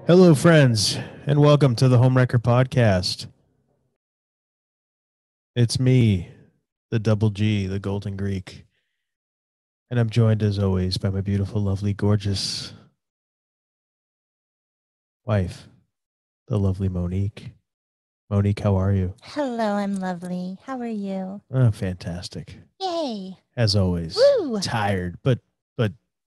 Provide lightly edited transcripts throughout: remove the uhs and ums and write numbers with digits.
Hello, friends, and welcome to the Homewrecker podcast. It's me, the double G, the Golden Greek, and I'm joined as always by my beautiful, lovely, gorgeous wife, the lovely Monique. Monique, how are you? Hello, I'm lovely. How are you? Oh, fantastic. Yay. As always. Woo. Tired, but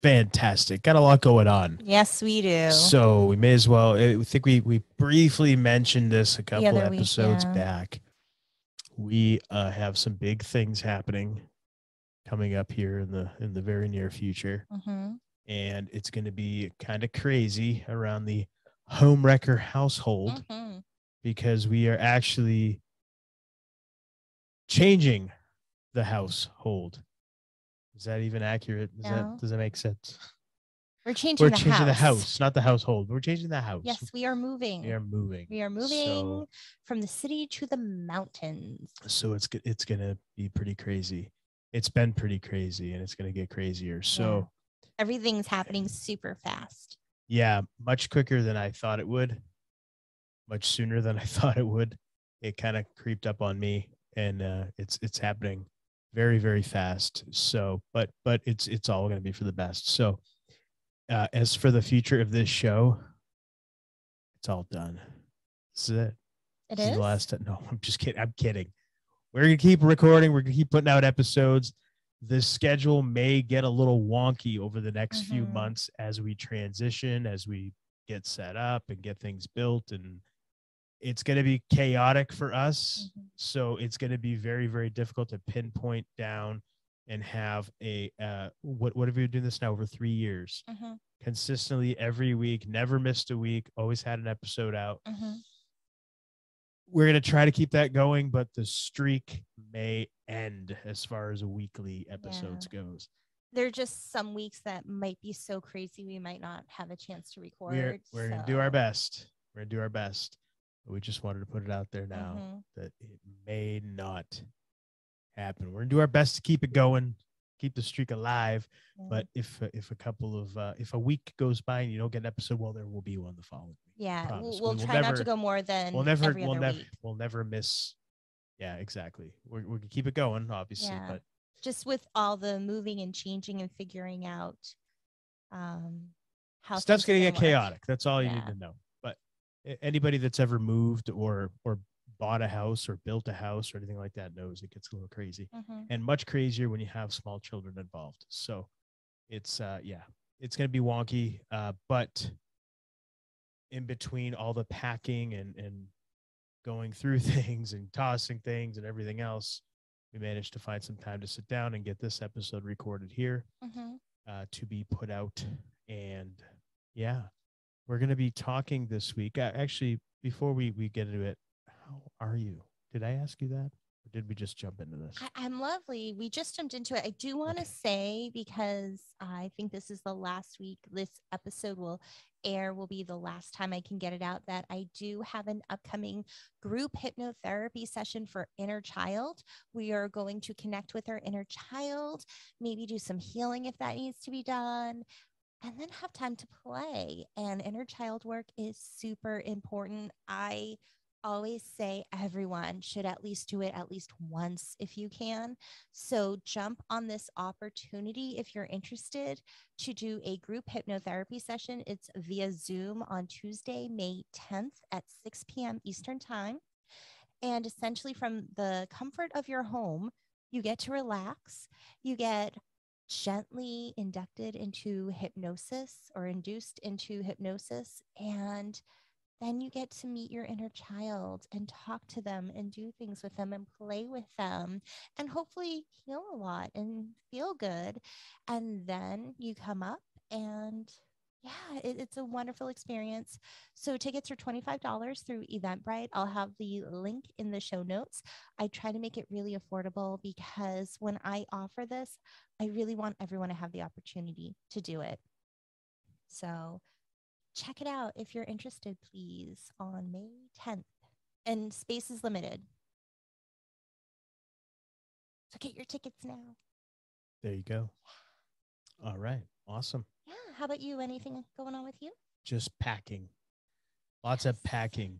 fantastic. Got a lot going on. Yes, we do. So we may as well. I think we briefly mentioned this a couple other week, episodes yeah. back. We have some big things happening coming up here in the very near future, and it's going to be kind of crazy around the Homewrecker household because we are actually changing the household. Is that even accurate? Does that make sense? We're changing the house, not the household. We're changing the house. Yes, we are moving. We are moving. We are moving from the city to the mountains. So it's going to be pretty crazy. It's been pretty crazy, and it's going to get crazier. So everything's happening super fast. Yeah, much quicker than I thought it would. Much sooner than I thought it would. It kind of creeped up on me, and it's happening very, very fast. So, but it's all going to be for the best. So, as for the future of this show, it's all done. This is it. This is the last time. No, I'm just kidding. I'm kidding. We're going to keep recording. We're going to keep putting out episodes. The schedule may get a little wonky over the next few months as we transition, as we get set up and get things built. And it's going to be chaotic for us. So it's going to be very, very difficult to pinpoint down and have a, what have we been doing this now over 3 years? Consistently every week, never missed a week, always had an episode out. We're going to try to keep that going, but the streak may end as far as weekly episodes goes. There are just some weeks that might be so crazy we might not have a chance to record. We're going to do our best. We're going to do our best. But we just wanted to put it out there now that it may not happen. We're going to do our best to keep it going, keep the streak alive. But if a week goes by and you don't get an episode, well, there will be one the following week. Yeah, we'll try not to go more than every other week. We'll never miss. Yeah, exactly. We're going to keep it going, obviously. Yeah. But just with all the moving and changing and figuring out how stuff's going to get chaotic. That's all you need to know. But anybody that's ever moved or bought a house or built a house or anything like that knows it gets a little crazy and much crazier when you have small children involved. So it's it's going to be wonky, but in between all the packing and going through things and tossing things and everything else, we managed to find some time to sit down and get this episode recorded here to be put out. And yeah, we're going to be talking this week. Actually, before we get into it, how are you? Did I ask you that? Or did we just jump into this? I'm lovely. We just jumped into it. I do want to say, because I think this is the last week this episode will be the last time I can get it out, that I do have an upcoming group hypnotherapy session for inner child. We are going to connect with our inner child, maybe do some healing if that needs to be done, and then have time to play. And inner child work is super important. I always say everyone should at least do it at least once if you can. So jump on this opportunity if you're interested to do a group hypnotherapy session. It's via Zoom on Tuesday, May 10th at 6 p.m. Eastern Time. And essentially from the comfort of your home, you get to relax. You get gently inducted into hypnosis or induced into hypnosis, and then you get to meet your inner child and talk to them and do things with them and play with them and hopefully heal a lot and feel good. And then you come up and it's a wonderful experience. So tickets are $25 through Eventbrite. I'll have the link in the show notes. I try to make it really affordable because when I offer this, I really want everyone to have the opportunity to do it. So check it out if you're interested, please, on May 10th. And space is limited. So get your tickets now. There you go. All right. Awesome. Yeah. How about you? Anything going on with you? Just packing. Lots of packing.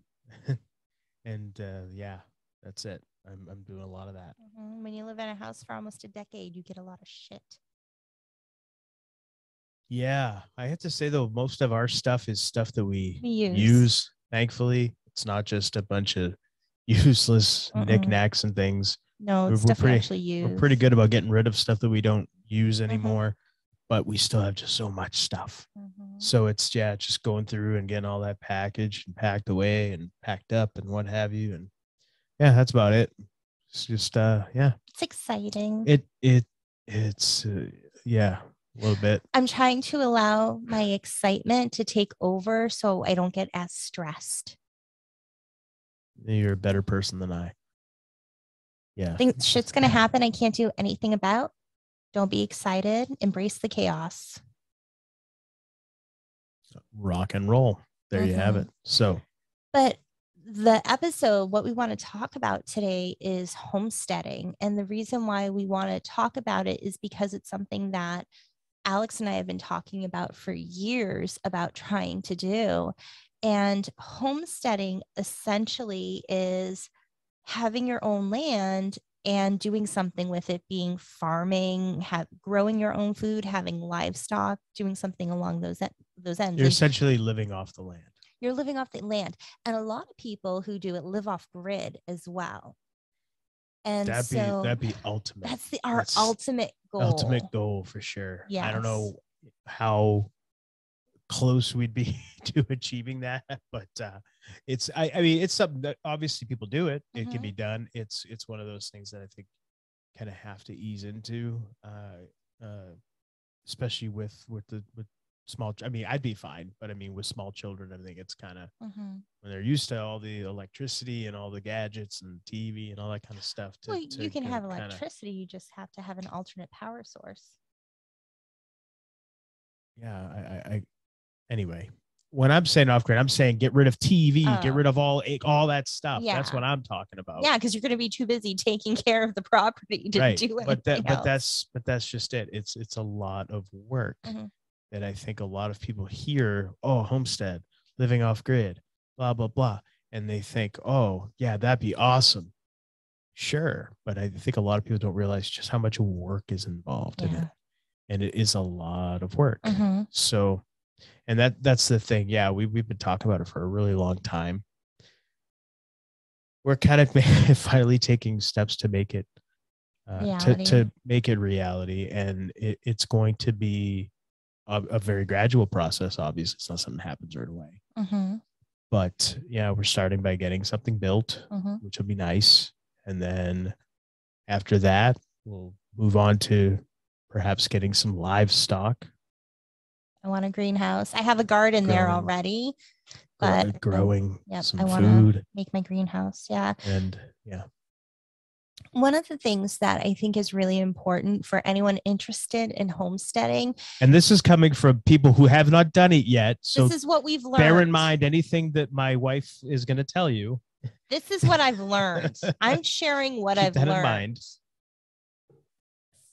And yeah, that's it. I'm doing a lot of that. When you live in a house for almost a decade, you get a lot of shit. Yeah, I have to say though, most of our stuff is stuff that we use. use. Thankfully, it's not just a bunch of useless knickknacks and things. No, it's stuff we actually use. We're pretty good about getting rid of stuff that we don't use anymore, but we still have just so much stuff. So it's just going through and getting all that packaged and packed away and packed up and what have you. And yeah, that's about it. It's just yeah. It's exciting. It's yeah, a little bit. I'm trying to allow my excitement to take over so I don't get as stressed. You're a better person than I. Yeah. I think shit's going to happen I can't do anything about. Don't be excited. Embrace the chaos. Rock and roll. There you have it. So, but the episode, what we want to talk about today is homesteading. And the reason why we want to talk about it is because it's something that Alex and I have been talking about for years about trying to do. And homesteading essentially is having your own land and doing something with it, being farming, growing your own food, having livestock, doing something along those ends. You're essentially living off the land. You're living off the land. And a lot of people who do it live off grid as well. And that'd be ultimate. That's our ultimate goal. Ultimate goal for sure. Yes. I don't know how close we'd be to achieving that, but it's I mean it's something that obviously people do it. It can be done. It's one of those things that I think kind of have to ease into, especially with small. I mean, I'd be fine, but I mean with small children, I think it's kind of when they're used to all the electricity and all the gadgets and TV and all that kind of stuff. You can have electricity. You just have to have an alternate power source. Yeah, I anyway, when I'm saying off grid, I'm saying get rid of TV, get rid of all that stuff. Yeah. That's what I'm talking about. Yeah, because you're going to be too busy taking care of the property to do anything else. But that's just it. It's a lot of work that I think a lot of people hear. Oh, homestead, living off grid, blah blah blah, and they think, oh yeah, that'd be awesome. Sure, but I think a lot of people don't realize just how much work is involved in it, and it is a lot of work. So. And that's the thing. Yeah, we've been talking about it for a really long time. We're kind of finally taking steps to make it to make it reality, and it's going to be a very gradual process. Obviously, it's not something that happens right away. But yeah, we're starting by getting something built, which will be nice, and then after that, we'll move on to perhaps getting some livestock. I want a greenhouse. I have a garden there already, but growing some I want food. to make my greenhouse. Yeah. And yeah. One of the things that I think is really important for anyone interested in homesteading. And this is coming from people who have not done it yet. So this is what we've learned. Bear in mind anything that my wife is going to tell you. This is what I've learned. I'm sharing what I've learned. In mind.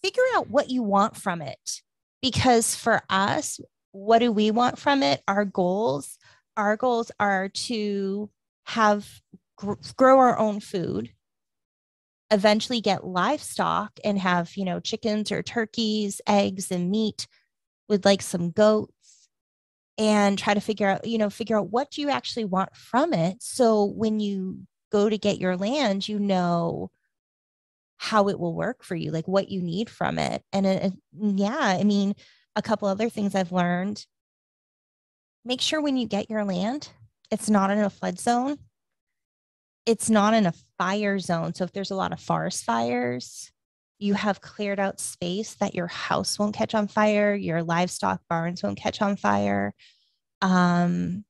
Figure out what you want from it. Because for us, what do we want from it? Our goals are to grow our own food, eventually get livestock and have, chickens or turkeys, eggs and meat with like some goats, and try to figure out what do you actually want from it. So when you go to get your land, how it will work for you, like what you need from it. And a couple other things I've learned. Make sure when you get your land, it's not in a flood zone. It's not in a fire zone. So if there's a lot of forest fires, you have cleared out space that your house won't catch on fire, your livestock barns won't catch on fire. That's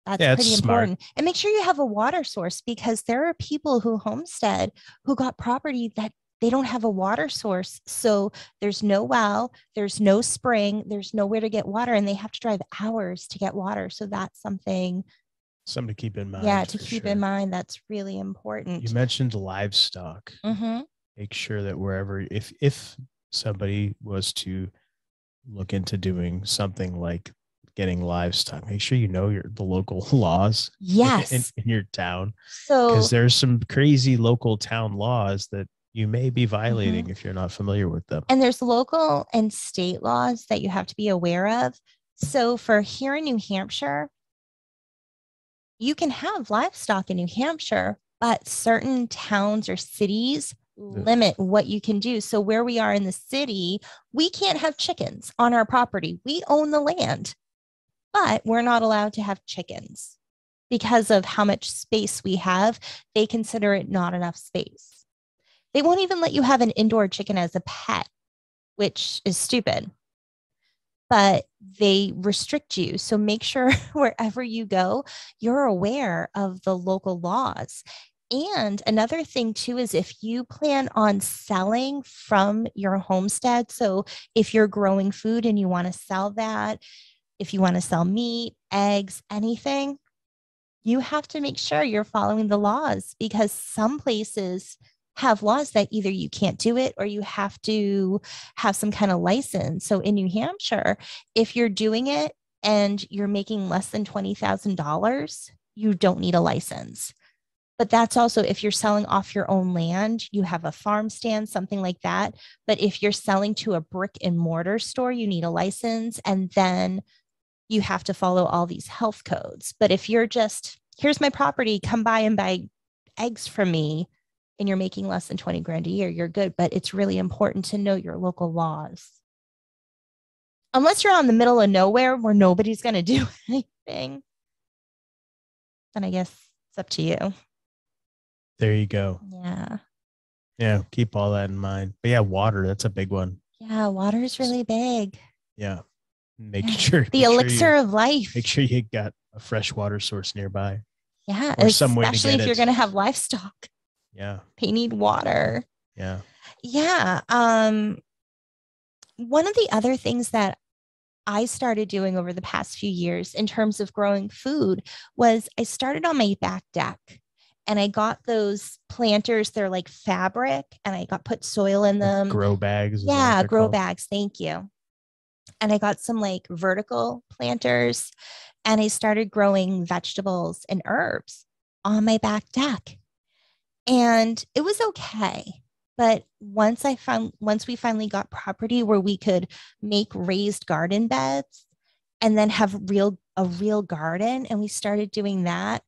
pretty important. And make sure you have a water source, because there are people who homestead who got property that they don't have a water source. So there's no well, there's no spring, there's nowhere to get water, and they have to drive hours to get water. So that's something to keep in mind. Yeah, to keep in mind. That's really important. You mentioned livestock. Make sure that wherever, if somebody was to look into doing something like getting livestock, make sure you know the local laws Yes. in your town. So, because there's some crazy local town laws that you may be violating if you're not familiar with them. And there's local and state laws that you have to be aware of. So for here in New Hampshire, you can have livestock in New Hampshire, but certain towns or cities limit what you can do. So where we are in the city, we can't have chickens on our property. We own the land, but we're not allowed to have chickens because of how much space we have. They consider it not enough space. They won't even let you have an indoor chicken as a pet, which is stupid, but they restrict you. So make sure wherever you go, you're aware of the local laws. And another thing too is if you plan on selling from your homestead, so if you're growing food and you want to sell that, if you want to sell meat, eggs, anything, you have to make sure you're following the laws, because some places have laws that either you can't do it or you have to have some kind of license. So in New Hampshire, if you're doing it and you're making less than $20,000, you don't need a license. But that's also if you're selling off your own land, you have a farm stand, something like that. But if you're selling to a brick and mortar store, you need a license, and then you have to follow all these health codes. But if you're just, here's my property, come by and buy eggs from me, and you're making less than 20 grand a year, you're good. But it's really important to know your local laws. Unless you're out in the middle of nowhere where nobody's going to do anything, then I guess it's up to you. There you go. Yeah. Yeah. Keep all that in mind. But yeah, water, that's a big one. Yeah. Water is really big. Yeah. Make sure. The elixir of life. Make sure you got a fresh water source nearby. Yeah. Or some way to especially get if you're going to have livestock. Yeah. They need water. Yeah. Yeah. One of the other things that I started doing over the past few years in terms of growing food was I started on my back deck, and I got those planters. They're like fabric, and I got put soil in them. Grow bags. Yeah, grow bags. Thank you. And I got some like vertical planters, and I started growing vegetables and herbs on my back deck. And it was okay. But once we finally got property where we could make raised garden beds and then have a real garden, and we started doing that,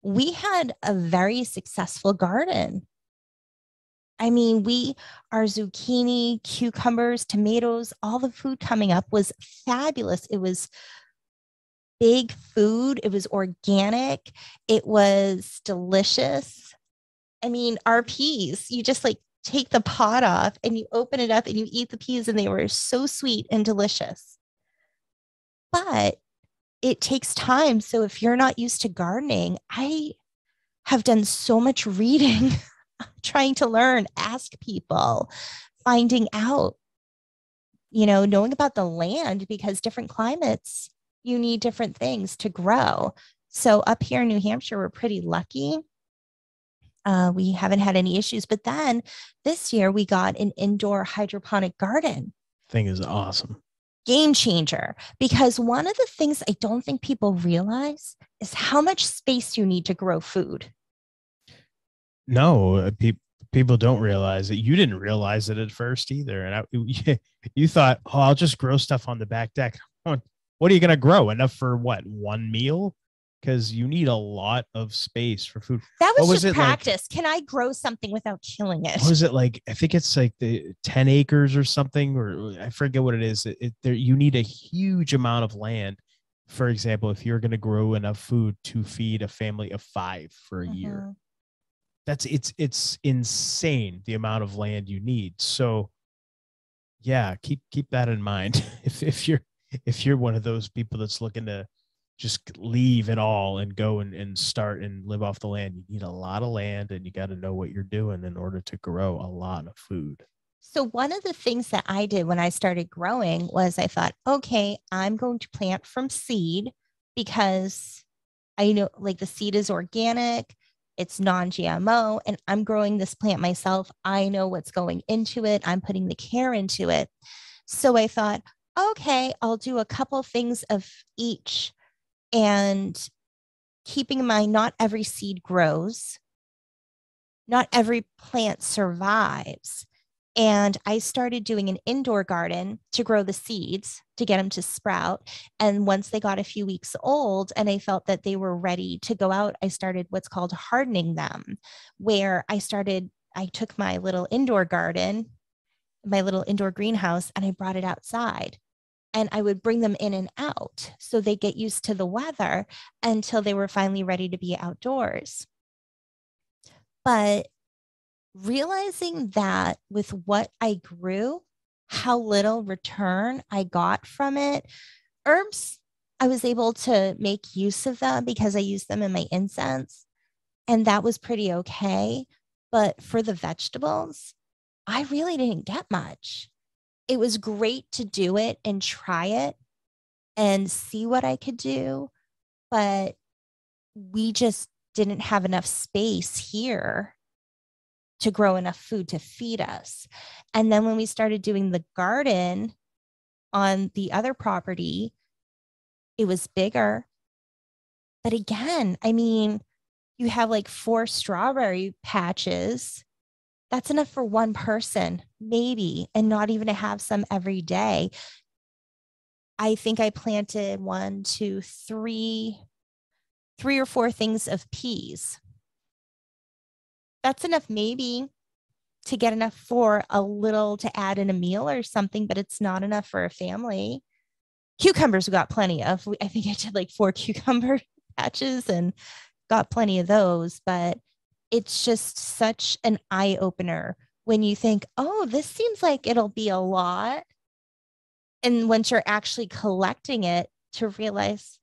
we had a very successful garden. I mean, our zucchini, cucumbers, tomatoes, all the food coming up was fabulous. It was big food. It was organic. It was delicious. I mean, our peas, you just like take the pot off and you open it up and you eat the peas, and they were so sweet and delicious. But it takes time. So if you're not used to gardening, I have done so much reading, trying to learn, ask people, finding out, knowing about the land, because different climates, you need different things to grow. So up here in New Hampshire, we're pretty lucky. We haven't had any issues. But then this year we got an indoor hydroponic garden. Thing is awesome. Game changer. Because one of the things I don't think people realize is how much space you need to grow food. No, people don't realize it. You didn't realize it at first either. And you thought, oh, I'll just grow stuff on the back deck. What are you going to grow? Enough for what? One meal? Because you need a lot of space for food. That was just practice. Like, can I grow something without killing it? What was it like? I think it's like the 10 acres or something, or I forget what it is. You need a huge amount of land. For example, if you're going to grow enough food to feed a family of 5 for a year, it's insane the amount of land you need. So yeah, keep that in mind. If you're one of those people that's looking to just leave it all and go and start and live off the land, you need a lot of land, and you got to know what you're doing in order to grow a lot of food. So one of the things that I did when I started growing was I thought, okay, I'm going to plant from seed, because I know like the seed is organic, it's non-GMO, and I'm growing this plant myself. I know what's going into it. I'm putting the care into it. So I thought, okay, I'll do a couple things of each. And keeping in mind, not every seed grows, not every plant survives. And I started doing an indoor garden to grow the seeds to get them to sprout. And once they got a few weeks old and I felt that they were ready to go out, I started what's called hardening them, where I took my little indoor garden, my little indoor greenhouse, and I brought it outside. And I would bring them in and out so they get used to the weather until they were finally ready to be outdoors. But realizing that with what I grew, how little return I got from it, herbs, I was able to make use of them because I used them in my incense, and that was pretty okay. But for the vegetables, I really didn't get much. It was great to do it and try it and see what I could do, but we just didn't have enough space here to grow enough food to feed us. And then when we started doing the garden on the other property, it was bigger. But again, I mean, you have like 4 strawberry patches. That's enough for one person, maybe, and not even to have some every day. I think I planted 1, 2, 3 or 4 things of peas. That's enough maybe to get enough for a little to add in a meal or something, but it's not enough for a family. Cucumbers we got plenty of. I think I did like 4 cucumber patches and got plenty of those, but it's just such an eye opener when you think, oh, this seems like it'll be a lot. And once you're actually collecting it to realize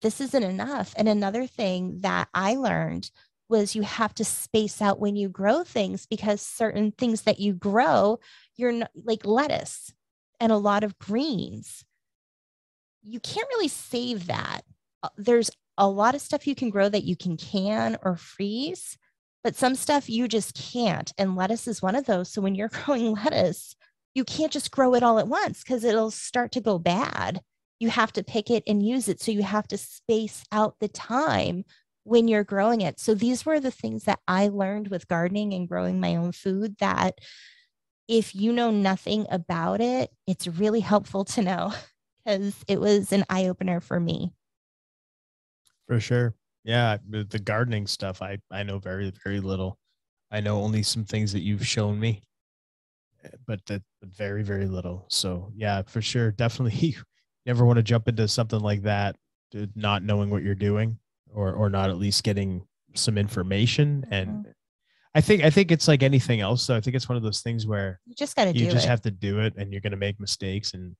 this isn't enough. And another thing that I learned was you have to space out when you grow things, because certain things that you grow, you're not, like lettuce and a lot of greens, you can't really save that. There's a lot of stuff you can grow that you can or freeze, but some stuff you just can't. And lettuce is one of those. So when you're growing lettuce, you can't just grow it all at once because it'll start to go bad. You have to pick it and use it. So you have to space out the time when you're growing it. So these were the things that I learned with gardening and growing my own food, that if you know nothing about it, it's really helpful to know, because it was an eye opener for me. For sure. Yeah. The gardening stuff, I know very, very little. I know only some things that you've shown me, but that very, very little. So yeah, for sure. Definitely you never want to jump into something like that, not knowing what you're doing, or not at least getting some information. And I think it's like anything else. So I think it's one of those things where you just got to do it. You just have to do it, and you're going to make mistakes, and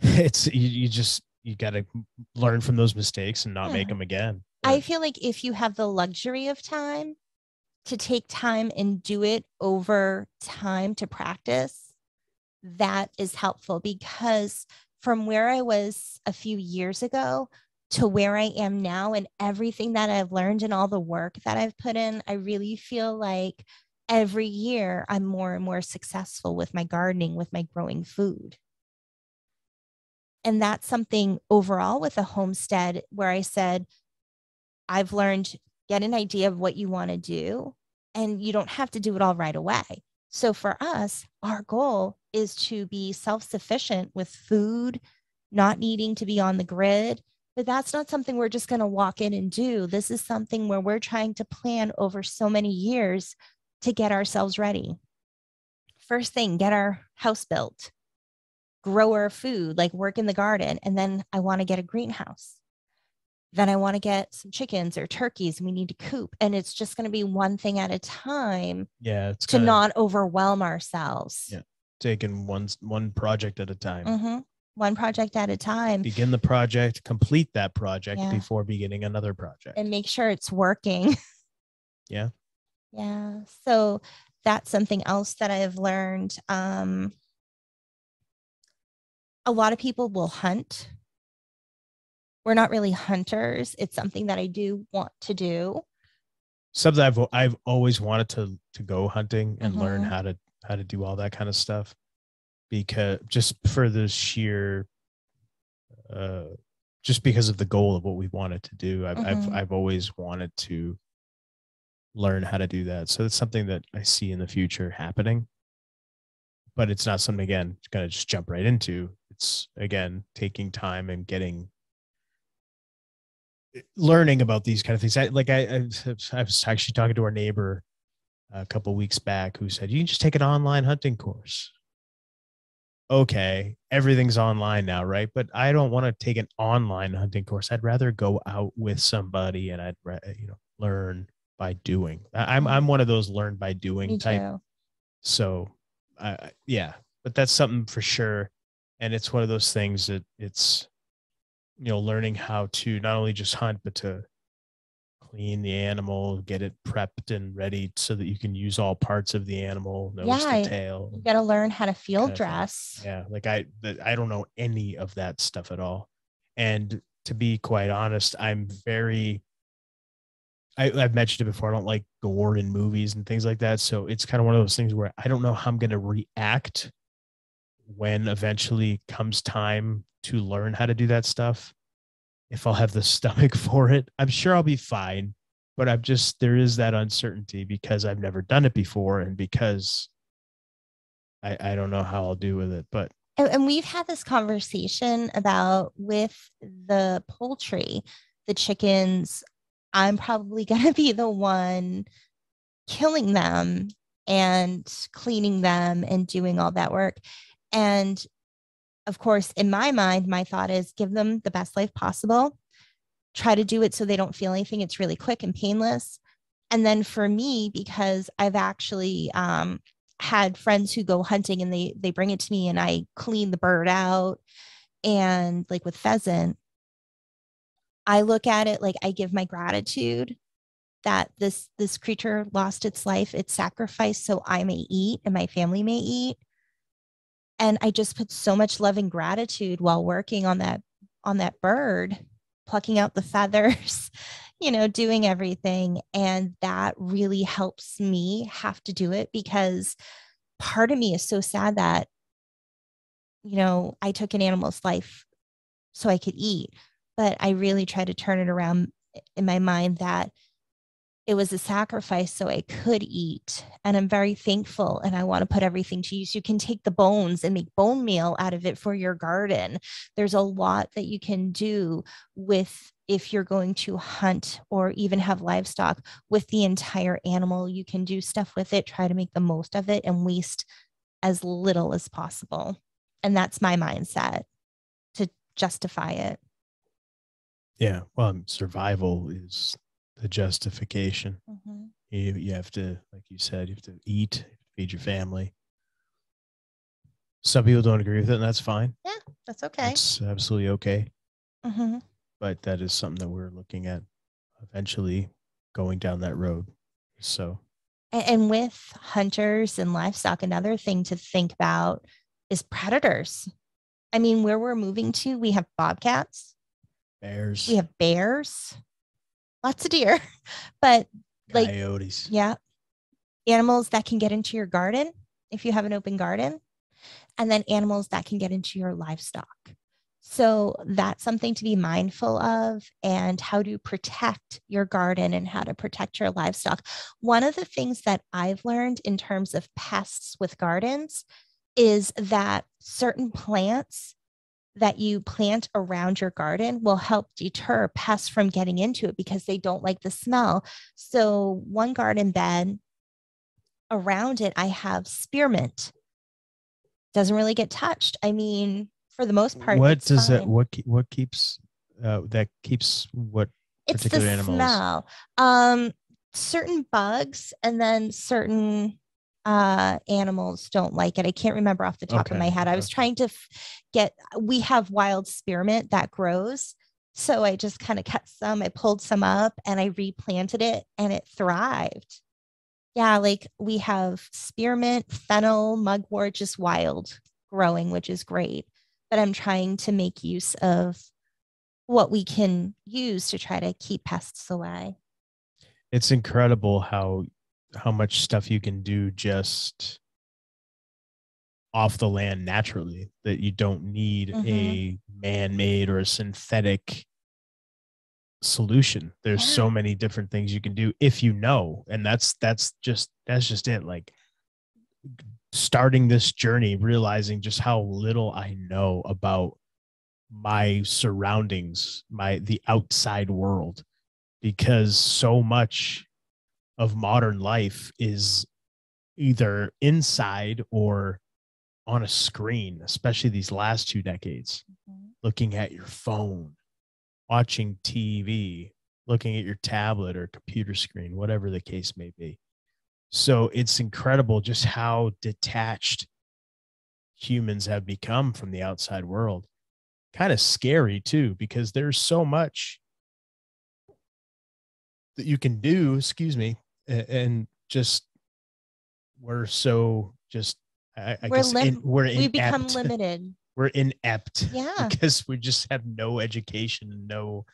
it's, you got to learn from those mistakes and not make them again. But I feel like if you have the luxury of time to take time and do it over time to practice, that is helpful, because from where I was a few years ago to where I am now, and everything that I've learned and all the work that I've put in, I really feel like every year I'm more and more successful with my gardening, with my growing food. And that's something overall with a homestead where I said, I've learned, get an idea of what you want to do, and you don't have to do it all right away. So for us, our goal is to be self-sufficient with food, not needing to be on the grid. But that's not something we're just going to walk in and do. This is something where we're trying to plan over so many years to get ourselves ready. First thing, get our house built, grow our food, like work in the garden. And then I want to get a greenhouse. Then I want to get some chickens or turkeys, and we need to coop. And it's just going to be one thing at a time. Yeah. It's to not overwhelm ourselves. Yeah. Taking one project at a time. Mm-hmm. One project at a time. Begin the project, complete that project before beginning another project. And make sure it's working. Yeah. Yeah. So that's something else that I've learned. A lot of people will hunt. We're not really hunters. It's something that I do want to do. Something I've always wanted to go hunting and learn how to do all that kind of stuff. because just for the sheer, just because of the goal of what we wanted to do. I've always wanted to learn how to do that. So it's something that I see in the future happening, but it's not something, again, going to just jump right into. It's, again, taking time and learning about these kind of things. I was actually talking to our neighbor a couple of weeks back who said, you can just take an online hunting course. Okay, everything's online now, right? But I don't want to take an online hunting course. I'd rather go out with somebody and I'd learn by doing. I'm one of those learn by doing Me type. too. So yeah, but that's something for sure. And it's one of those things that it's, learning how to not only just hunt, but to clean the animal, get it prepped and ready so that you can use all parts of the animal, nose to tail. You got to learn how to field dress. Yeah. Like I don't know any of that stuff at all. And to be quite honest, I've mentioned it before. I don't like gore in movies and things like that. So it's kind of one of those things where I don't know how I'm going to react when eventually comes time to learn how to do that stuff. If I'll have the stomach for it, I'm sure I'll be fine, but there is that uncertainty because I've never done it before. And because I don't know how I'll do with it, but. And we've had this conversation about with the poultry, the chickens, I'm probably going to be the one killing them and cleaning them and doing all that work. And of course, in my mind, my thought is give them the best life possible. Try to do it so they don't feel anything. It's really quick and painless. And then for me, because I've actually had friends who go hunting and they bring it to me and I clean the bird out. And like with pheasant, I look at it like I give my gratitude that this creature lost its life, its sacrifice, so I may eat and my family may eat. And I just put so much love and gratitude while working on that bird, plucking out the feathers, doing everything. And that really helps me have to do it because part of me is so sad that, I took an animal's life so I could eat. But I really try to turn it around in my mind that it was a sacrifice so I could eat. And I'm very thankful and I want to put everything to use. You can take the bones and make bone meal out of it for your garden. There's a lot that you can do with if you're going to hunt or even have livestock with the entire animal. You can do stuff with it, try to make the most of it and waste as little as possible. And that's my mindset to justify it. Yeah. Well, survival is the justification. You have to, like you said, you have to eat, feed your family. Some people don't agree with it, and that's fine. Yeah, that's okay. It's absolutely okay. But that is something that we're looking at eventually going down that road. So, and with hunters and livestock, another thing to think about is predators. I mean, where we're moving to, we have bobcats, bears, we have bears, lots of deer, but coyotes. Yeah. Animals that can get into your garden if you have an open garden, and then animals that can get into your livestock. So that's something to be mindful of and how to protect your garden and how to protect your livestock. One of the things that I've learned in terms of pests with gardens is that certain plants that you plant around your garden will help deter pests from getting into it because they don't like the smell. So one garden bed, around it, I have spearmint. Doesn't really get touched. I mean, for the most part, what does fine. What keeps that keeps what particular animals? It's the smell. Certain bugs and then certain animals don't like it. I can't remember off the top of my head. I was trying to we have wild spearmint that grows. So I just kind of cut some, I pulled some up and I replanted it and it thrived. Yeah, like we have spearmint, fennel, mugwort, just wild growing, which is great. But I'm trying to make use of what we can use to try to keep pests away. It's incredible how much stuff you can do just off the land naturally, that you don't need a man-made or a synthetic solution. There's so many different things you can do if you know. And that's just it. Like starting this journey, realizing just how little I know about my surroundings, the outside world, because so much of modern life is either inside or on a screen, especially these last 2 decades, looking at your phone, watching TV, looking at your tablet or computer screen, whatever the case may be. So it's incredible just how detached humans have become from the outside world. Kind of scary too, because there's so much that you can do, and just we're so just we become limited. We're inept, yeah, because we just have no education, no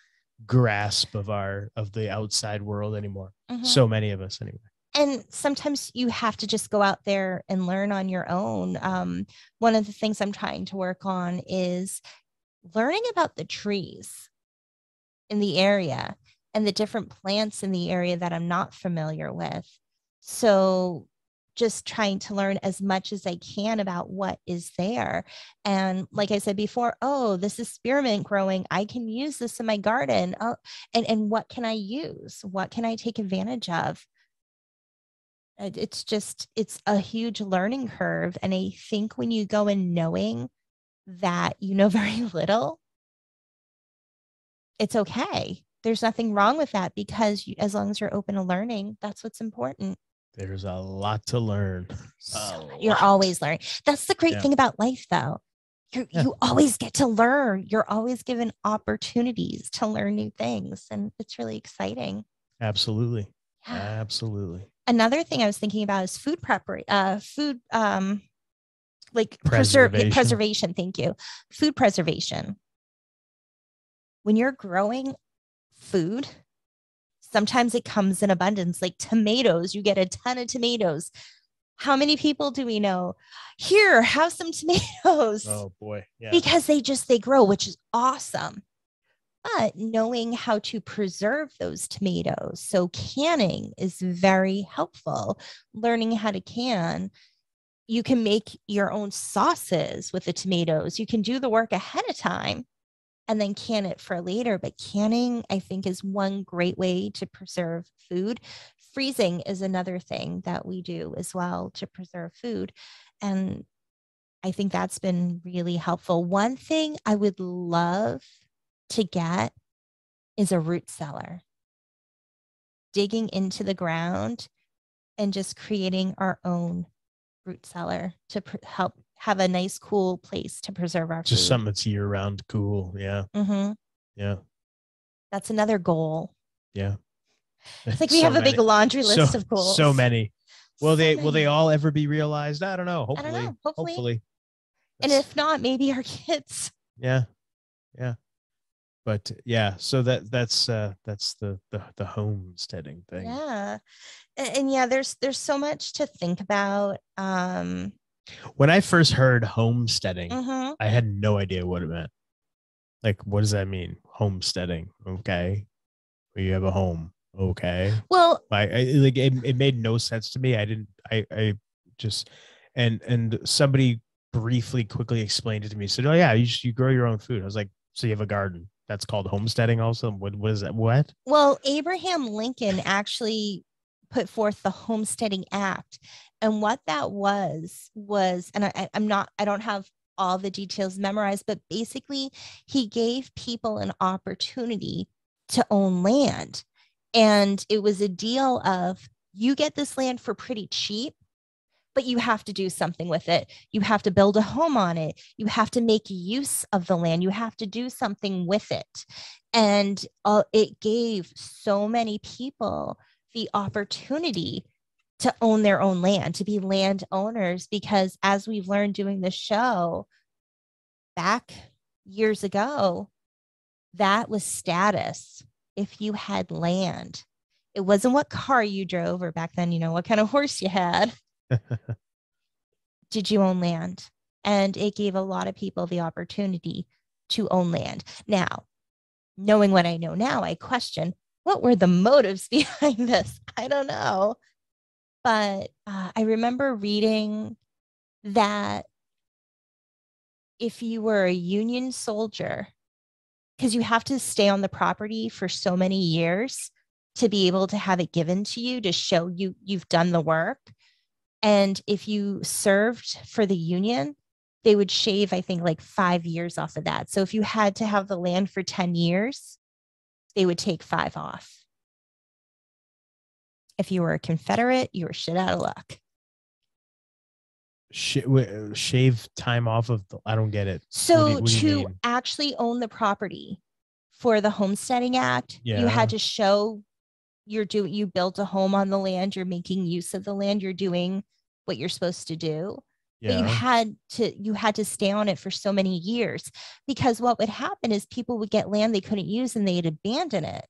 grasp of the outside world anymore. So many of us anyway. And sometimes you have to just go out there and learn on your own. One of the things I'm trying to work on is learning about the trees in the area and the different plants in the area that I'm not familiar with. So just trying to learn as much as I can about what is there. And like I said before, oh, this is spearmint growing. I can use this in my garden. Oh, and what can I use? What can I take advantage of? It's a huge learning curve. And I think when you go in knowing that you know very little, it's okay. There's nothing wrong with that, because as long as you're open to learning, that's what's important. There's a lot to learn. You're always learning. That's the great thing about life, though. You always get to learn. You're always given opportunities to learn new things. And it's really exciting. Absolutely. Yeah. Absolutely. Another thing I was thinking about is food preservation. Preservation. Thank you. Food preservation. When you're growing food, sometimes it comes in abundance, like tomatoes. You get a ton of tomatoes. How many people do we know? Here, have some tomatoes. Oh boy. Yeah. Because they grow, which is awesome. But knowing how to preserve those tomatoes. So canning is very helpful. Learning how to can. You can make your own sauces with the tomatoes. You can do the work ahead of time and then can it for later. But canning, I think, is one great way to preserve food. Freezing is another thing that we do as well to preserve food. And I think that's been really helpful. One thing I would love to get is a root cellar. Digging into the ground and just creating our own root cellar to help have a nice, cool place to preserve our just food. Something that's year-round cool. Yeah. Yeah. That's another goal. Yeah. It's like we have a big laundry list of goals. So many. Will they all ever be realized? I don't know. Hopefully. And if not, maybe our kids. Yeah. Yeah. But yeah, so that's the homesteading thing. Yeah. And yeah, there's so much to think about. When I first heard homesteading, I had no idea what it meant. Like, what does that mean? Homesteading. Okay. Well, you have a home. Okay. Well, it made no sense to me. I just, and somebody quickly explained it to me. Said, oh yeah, you grow your own food. I was like, so you have a garden. That's called homesteading also? What is that? What? Well, Abraham Lincoln actually put forth the Homesteading Act. And what that was, and I don't have all the details memorized, but basically he gave people an opportunity to own land. And it was a deal of, you get this land for pretty cheap, but you have to do something with it. You have to build a home on it. You have to make use of the land. You have to do something with it. And it gave so many people the opportunity to own their own land, to be landowners, because as we've learned doing the show back years ago, that was status. If you had land, it wasn't what car you drove, or back then, what kind of horse you had. did you own land? And it gave a lot of people the opportunity to own land. Now, knowing what I know now, I question what were the motives behind this? I don't know. But I remember reading that if you were a Union soldier, because you have to stay on the property for so many years to be able to have it given to you to show you've done the work. And if you served for the Union, they would shave, I think, like 5 years off of that. So if you had to have the land for 10 years, they would take 5 off. If you were a Confederate, you were shit out of luck. Shave time off of I don't get it. So what do you actually own the property for the Homesteading Act, you had to show you built a home on the land, you're making use of the land, you're doing what you're supposed to do. But you had to stay on it for so many years, because what would happen is people would get land they couldn't use and they'd abandon it.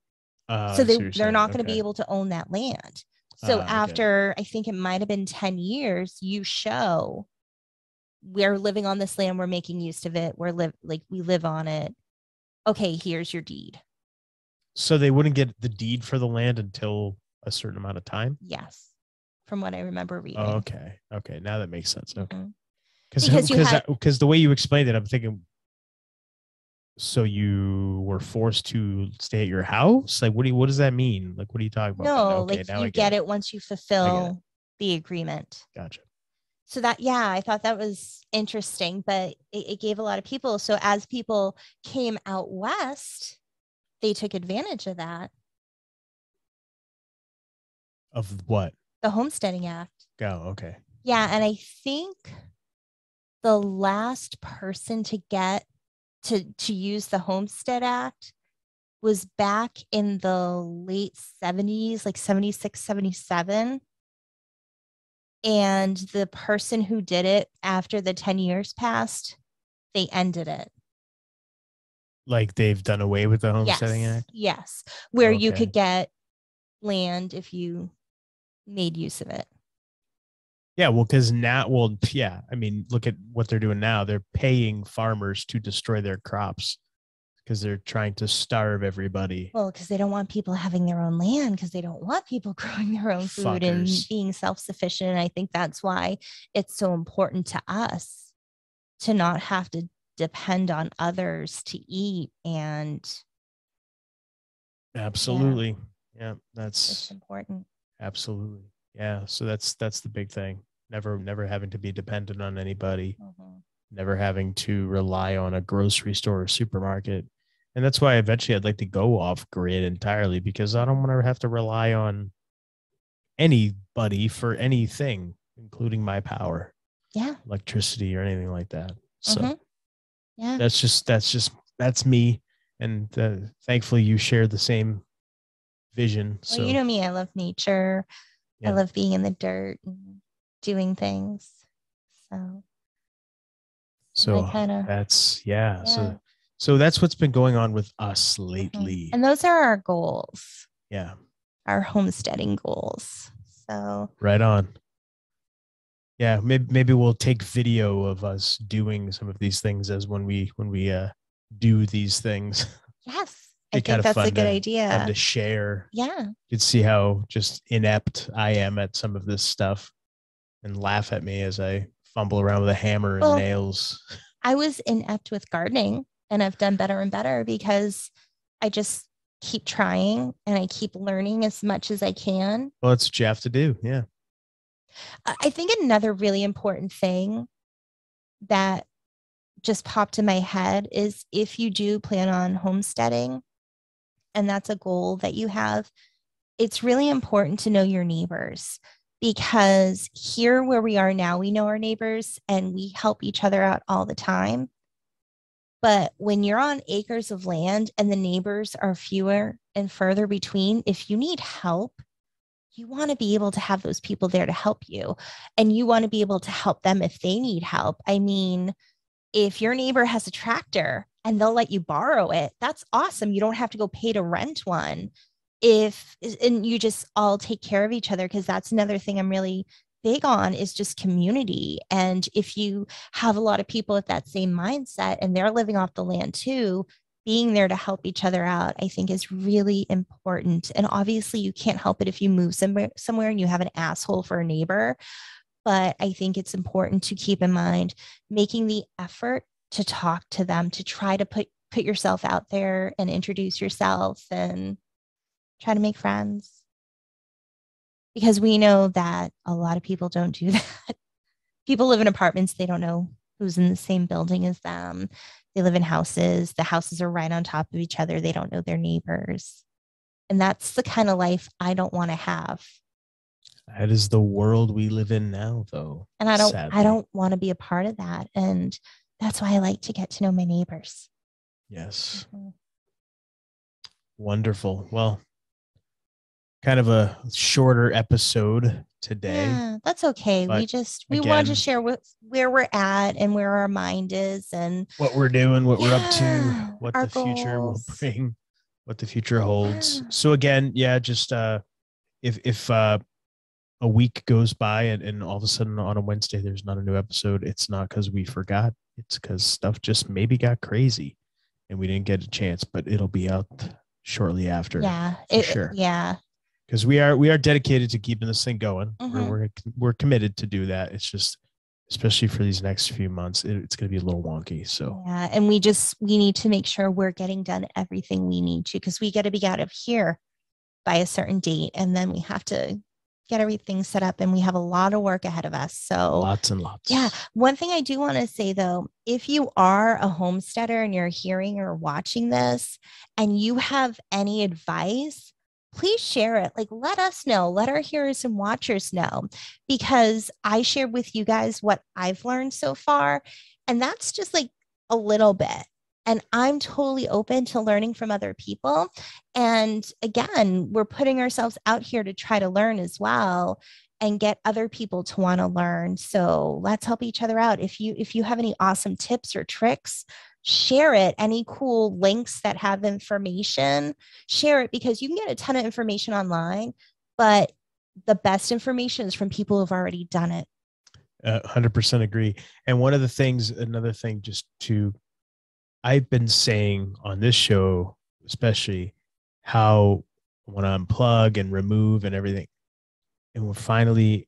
So they're not going to be able to own that land. So after, I think it might have been 10 years, you show we're living on this land, we're making use of it, we live on it. Okay, here's your deed. So they wouldn't get the deed for the land until a certain amount of time? Yes. From what I remember reading. Oh, okay. Okay. Now that makes sense. Okay. Because the way you explained it, I'm thinking, so you were forced to stay at your house? Like, what does that mean? Like, what are you talking about? No, like you get it once you fulfill the agreement. Gotcha. So I thought that was interesting, but it gave a lot of people. So as people came out west, they took advantage of that. Of what? The Homesteading Act. Oh, okay. Yeah. And I think the last person to get to use the Homestead Act was back in the late 70s, like 76, 77. And the person who did it after the 10 years passed, they ended it. Like they've done away with the Homesteading Act? Yes. Where you could get land if you made use of it. Yeah, well, because now, I mean, look at what they're doing now. They're paying farmers to destroy their crops because they're trying to starve everybody. Well, because they don't want people having their own land, because they don't want people growing their own food and being self-sufficient. And I think that's why it's so important to us to not have to depend on others to eat. And absolutely. Yeah, that's important. Absolutely. Yeah. So that's the big thing. Never having to be dependent on anybody, never having to rely on a grocery store or supermarket. And that's why eventually I'd like to go off grid entirely, because I don't want to have to rely on anybody for anything, including my power, electricity or anything like that. So that's me. And thankfully you share the same vision. Well, so you know me, I love nature. I love being in the dirt and doing things. So that's so that's what's been going on with us lately. And those are our goals. Yeah. Our homesteading goals. So right on. Yeah, maybe we'll take video of us doing some of these things as when we do these things. Yes. I think that's a good idea. Fun to share. Yeah. You'd see how just inept I am at some of this stuff and laugh at me as I fumble around with a hammer and nails. I was inept with gardening, and I've done better and better because I just keep trying and I keep learning as much as I can. Well, that's what you have to do. Yeah. I think another really important thing that just popped in my head is, if you do plan on homesteading, and that's a goal that you have, it's really important to know your neighbors, because here where we are now, we know our neighbors and we help each other out all the time. But when you're on acres of land and the neighbors are fewer and further between, if you need help, you want to be able to have those people there to help you, and you want to be able to help them if they need help. I mean, if your neighbor has a tractor and they'll let you borrow it, that's awesome. You don't have to go pay to rent one. And you just all take care of each other, because that's another thing I'm really big on is just community. And if you have a lot of people with that same mindset and they're living off the land too, being there to help each other out, I think is really important. And obviously you can't help it if you move somewhere and you have an asshole for a neighbor. But I think it's important to keep in mind making the effort to talk to them, to try to put yourself out there and introduce yourself and try to make friends. Because we know that a lot of people don't do that. People live in apartments. They don't know who's in the same building as them. They live in houses. The houses are right on top of each other. They don't know their neighbors. And that's the kind of life I don't want to have. That is the world we live in now, though. And I don't want to be a part of that. And that's why I like to get to know my neighbors. Yes. Mm-hmm. Wonderful. Well, kind of a shorter episode today. Yeah, that's okay. We want to share where we're at and where our mind is and what we're doing, what we're up to, what the future will bring, what the future holds. So again, just if a week goes by and all of a sudden on a Wednesday there's not a new episode, it's not because we forgot. It's because stuff just maybe got crazy and we didn't get a chance, but it'll be out shortly after. Yeah, sure. Yeah. Because we are dedicated to keeping this thing going. Mm-hmm. We're committed to do that. It's just, especially for these next few months, it's going to be a little wonky. So yeah, and we need to make sure we're getting done everything we need to, because we got to be out of here by a certain date, and then we have to get everything set up, and we have a lot of work ahead of us. So lots and lots. Yeah. One thing I do want to say though, if you are a homesteader and you're hearing or watching this, and you have any advice, please share it. Like, let us know, let our hearers and watchers know, because I shared with you guys what I've learned so far. And that's just like a little bit. And I'm totally open to learning from other people. And again, we're putting ourselves out here to try to learn as well and get other people to want to learn. So let's help each other out. If you have any awesome tips or tricks, share it. Any cool links that have information, share it, because you can get a ton of information online, but the best information is from people who've already done it. 100% agree. And another thing, just to, I've been saying on this show, especially, how I want to unplug and remove and everything. And we're finally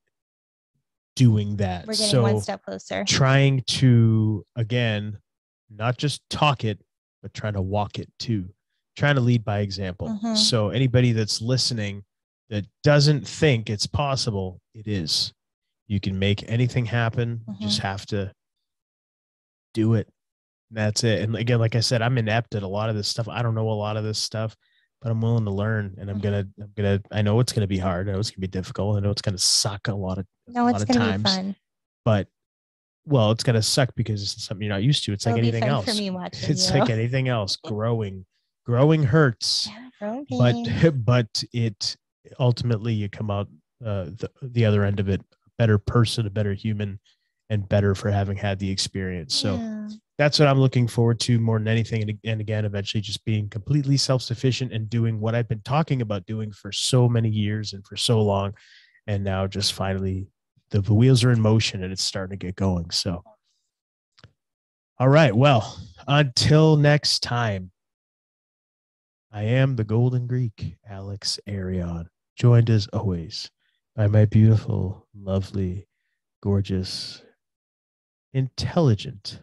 doing that. We're getting one step closer. Trying to, again, not just talk it, but trying to walk it too. Trying to lead by example. Mm-hmm. So anybody that's listening that doesn't think it's possible, it is. You can make anything happen. Mm-hmm. You just have to do it. That's it. And again, like I said, I'm inept at a lot of this stuff. I don't know a lot of this stuff, but I'm willing to learn, and I know it's going to be hard. I know it's going to be difficult. I know it's going to suck a lot of times. Be fun. But well, it's going to suck because it's something you're not used to. It's like anything else. For me watching it's like anything else. Growing hurts. Yeah, growing. But it ultimately, you come out the other end of it, a better person, a better human, and better for having had the experience. So that's what I'm looking forward to more than anything. And again, eventually just being completely self-sufficient and doing what I've been talking about doing for so many years and for so long. And now just finally the wheels are in motion and it's starting to get going. So, all right. Well, until next time, I am the Golden Greek, Alex Arion, joined as always by my beautiful, lovely, gorgeous, intelligent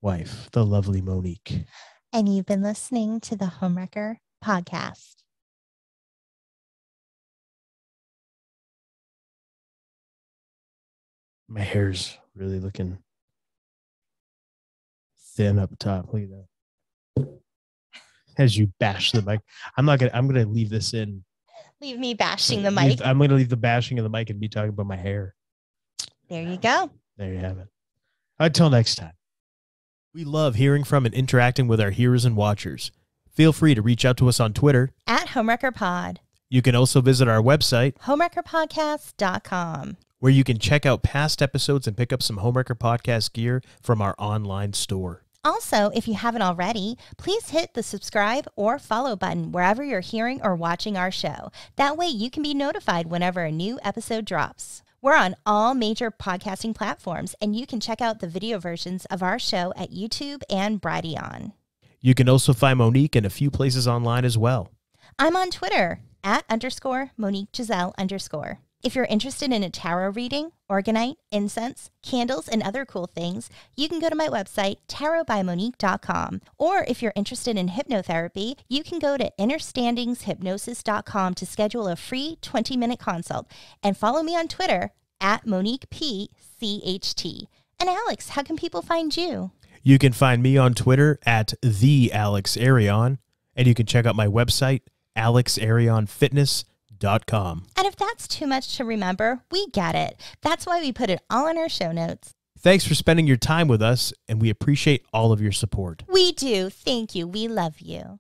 wife, the lovely Monique. And you've been listening to the Homewrecker podcast. My hair's really looking thin up top. Look at that. As you bash the mic. I'm gonna leave this in. Leave me bashing the mic. I'm gonna leave the bashing of the mic and be talking about my hair. There you go. There you have it. Until next time. We love hearing from and interacting with our hearers and watchers. Feel free to reach out to us on Twitter at HomewreckerPod. You can also visit our website, homewreckerpodcast.com, where you can check out past episodes and pick up some Homewrecker podcast gear from our online store. Also, if you haven't already, please hit the subscribe or follow button wherever you're hearing or watching our show. That way you can be notified whenever a new episode drops. We're on all major podcasting platforms, and you can check out the video versions of our show at YouTube and Brighteon. You can also find Monique in a few places online as well. I'm on Twitter @_Monique Giselle_. If you're interested in a tarot reading, organite, incense, candles, and other cool things, you can go to my website, tarotbymonique.com. Or if you're interested in hypnotherapy, you can go to innerstandingshypnosis.com to schedule a free 20-minute consult. And follow me on Twitter @MoniquePCHT. And Alex, how can people find you? You can find me on Twitter @TheAlexArion, and you can check out my website, alexarionfitness.com. And if that's too much to remember, we get it. That's why we put it all in our show notes. Thanks for spending your time with us, and we appreciate all of your support. We do. Thank you. We love you.